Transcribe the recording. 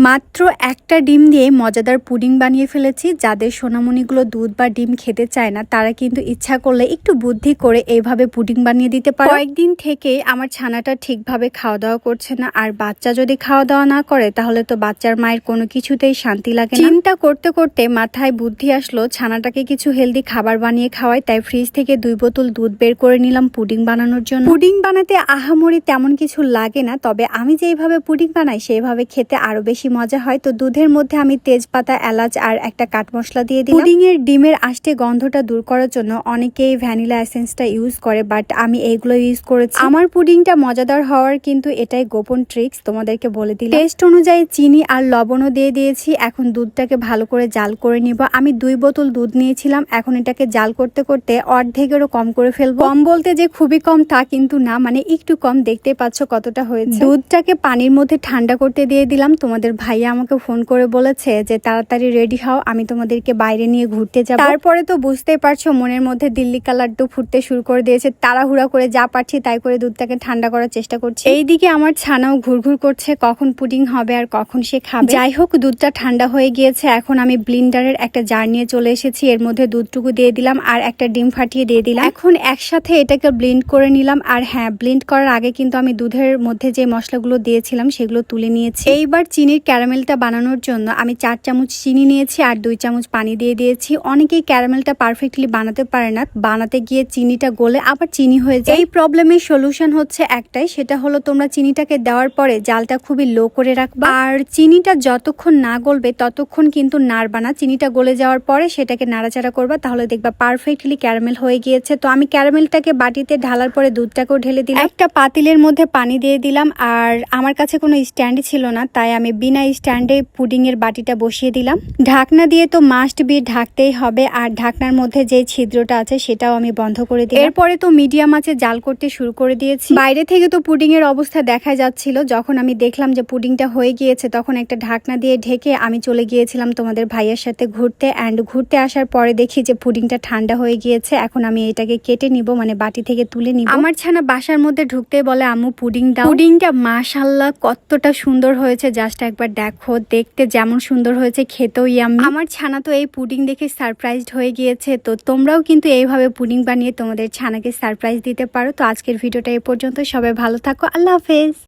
মাত্র একটা ডিম দিয়ে মজাদার পুডিং বানিয়ে ফেলেছি। যাদের সোনামণিগুলো দুধ বা ডিম খেতে চায় না তারা কিন্তু ইচ্ছা করলে একটু বুদ্ধি করে এইভাবে পুডিং বানিয়ে দিতে পারে। কয়েকদিন থেকে আমার ছানাটা ঠিকভাবে খাওয়া দাওয়া করছে না, আর বাচ্চা যদি খাওয়া দাওয়া না করে তাহলে তো বাচ্চার মায়ের কোনো কিছুতেই শান্তি লাগে না। চিন্তা করতে করতে মাথায় বুদ্ধি আসলো ছানাটাকে কিছু হেলদি খাবার বানিয়ে খাওয়াই। তাই ফ্রিজ থেকে 2 বোতল দুধ বের করে নিলাম পুডিং বানানোর জন্য। পুডিং বানাতে আহামরি তেমন কিছু লাগে না, তবে আমি যেইভাবে পুডিং বানাই সেইভাবে খেতে আরো বেশি মজা হয়। তো দুধের মধ্যে আমি তেজপাতা, এলাচ আর একটা কাঠ মশলা দিয়ে দিলাম। পুডিং এর ডিমের আষ্টে গন্ধটা দূর করার জন্য অনেকেই ভ্যানিলা এসেন্সটা ইউজ করে, বাট আমি এইগুলো ইউজ করেছি। আমার পুডিংটা মজাদার হওয়ার কিন্তু এটাই গোপন ট্রিক্স, তোমাদেরকে বলে দিলাম। টেস্ট অনুযায়ী চিনি আর লবণও দিয়ে দিয়েছি। এখন দুধটাকে ভালো করে জাল করে নিব। আমি 2 বোতল দুধ নিয়েছিলাম, এখন এটাকে জাল করতে করতে অর্ধেকেরও কম করে ফেলবো। কম বলতে যে খুবই কম তা কিন্তু না, মানে একটু কম। দেখতে পাচ্ছ কতটা হয়েছে। দুধটাকে পানির মধ্যে ঠান্ডা করতে দিয়ে দিলাম। তোমাদের ভাইয়া আমাকে ফোন করে বলেছে যে তাড়াতাড়ি রেডি হও, আমি তোমাদেরকে বাইরে নিয়ে ঘুরতে যাব। তারপরে তো বুঝতেই পারছো মনের মধ্যে দিল্লি কালারটা ফুটতে শুরু করে দিয়েছে। তাড়াহুড়া করে যা পারছি তাই করে দুধটাকে ঠান্ডা করার চেষ্টা করছি। এইদিকে আমার ছানাও ঘুরঘুর করছে কখন পুডিং হবে আর কখন সে খাবে। যাই হোক, দুধটা ঠান্ডা হয়ে গিয়েছে। এখন আমি ব্লিন্ডারের একটা জার নিয়ে চলে এসেছি। এর মধ্যে দুধটুকু দিয়ে দিলাম আর একটা ডিম ফাটিয়ে দিয়ে দিলাম। এখন একসাথে এটাকে ব্লেন্ড করে নিলাম। আর হ্যাঁ, ব্লেন্ড করার আগে কিন্তু আমি দুধের মধ্যে যে মশলাগুলো দিয়েছিলাম সেগুলো তুলে নিয়েছি। এইবার চিনির ক্যারামেলটা বানানোর জন্য আমি 4 চামচ চিনি নিয়েছি আর 2 চামচ পানি দিয়ে দিয়েছি। অনেকেই ক্যারামেলটা পারফেক্টলি বানাতে পারে না, বানাতে গিয়ে চিনিটা গলে আবার চিনি হয়ে যায়। এই প্রবলেমের সলিউশন হচ্ছে একটাই, সেটা হলো তোমরা চিনিটাকে দেওয়ার পরে জালটা খুবই লো করে রাখবা। আর চিনিটা যতক্ষণ না গলবে ততক্ষণ কিন্তু নাড়বা না। চিনিটা গলে যাওয়ার পরে সেটাকে নাড়াচাড়া করবা, তাহলে দেখবা পারফেক্টলি ক্যারামেল হয়ে গিয়েছে। তো আমি ক্যারামেলটাকে বাটিতে ঢালার পরে দুধটাকেও ঢেলে দিলাম। একটা পাতিলের মধ্যে পানি দিয়ে দিলাম। আর আমার কাছে কোনো স্ট্যান্ড ছিল না, তাই আমি বিনা স্ট্যান্ডে পুডিং এর বাটিটা বসিয়ে দিলাম। ঢাকনা দিয়ে তো মাস্ট বি ঢাকতেই হবে, আর ঢাকনার মধ্যে যে ছিদ্রটা আছে সেটাও আমি বন্ধ করে দিই। এরপরে তো মিডিয়াম আঁচে জাল করতে শুরু করে দিয়েছি। বাইরে থেকে তো পুডিং এর অবস্থা দেখা যাচ্ছিল। যখন আমি দেখলাম যে পুডিংটা হয়ে গিয়েছে তখন একটা ঢাকনা দিয়ে ঢেকে আমি চলে গিয়েছিলাম তোমাদের ভাইয়ের সাথে ঘুরতে। অ্যান্ড ঘুরতে আসার পরে দেখি যে পুডিংটা ঠান্ডা হয়ে গিয়েছে। এখন আমি এটাকে কেটে নিব, মানে বাটি থেকে তুলে নিব। আমার ছানা বাসার মধ্যে ঢুকতে বলে আম্মু পুডিং দাও। পুডিংটা মাশাআল্লাহ কতটা সুন্দর হয়েছে, জাস্ট একবার দেখো। দেখতে যেমন সুন্দর হয়েছে খেতেও ইয়াম্মি। আমার ছানা তো এই পুডিং দেখে সারপ্রাইজড হয়ে গিয়েছে। তো তোমরাও কিন্তু এইভাবে পুডিং বানিয়ে তোমাদের ছানাকে সারপ্রাইজ দিতে পারো। তো আজকের ভিডিওটা এই পর্যন্ত। সবাই ভালো থাকো, আল্লাহ হাফেজ।